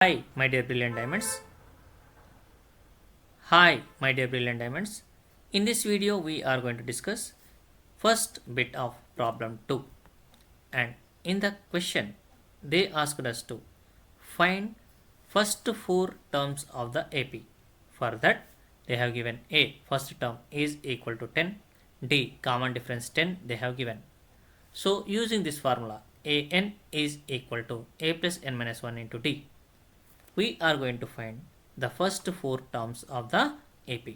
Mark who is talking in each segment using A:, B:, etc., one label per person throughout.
A: Hi, my dear brilliant diamonds. Hi, my dear brilliant diamonds. In this video, we are going to discuss first bit of problem 2. And in the question, they asked us to find first four terms of the AP. For that, they have given A, first term is equal to 10, D, common difference 10, they have given. So, using this formula, AN is equal to A plus N minus 1 into D. We are going to find the first four terms of the AP.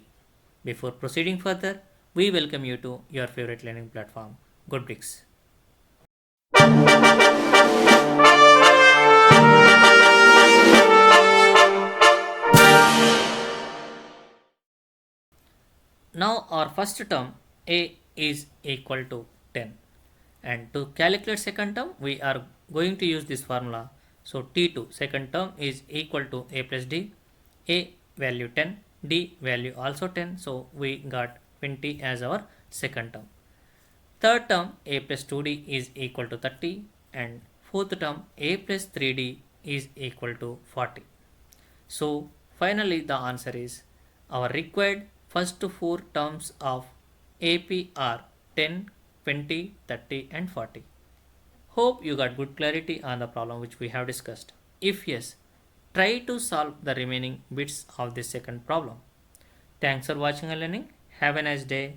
A: Before proceeding further, we welcome you to your favorite learning platform, GoodBricks. Now our first term A is equal to 10, and to calculate second term we are going to use this formula. So T2 second term is equal to A plus D, A value 10, D value also 10, so we got 20 as our second term. Third term A plus 2D is equal to 30, and fourth term A plus 3D is equal to 40. So finally the answer is our required first four terms of AP are 10, 20, 30 and 40. Hope you got good clarity on the problem which we have discussed. If yes, try to solve the remaining bits of this second problem. Thanks for watching and learning. Have a nice day.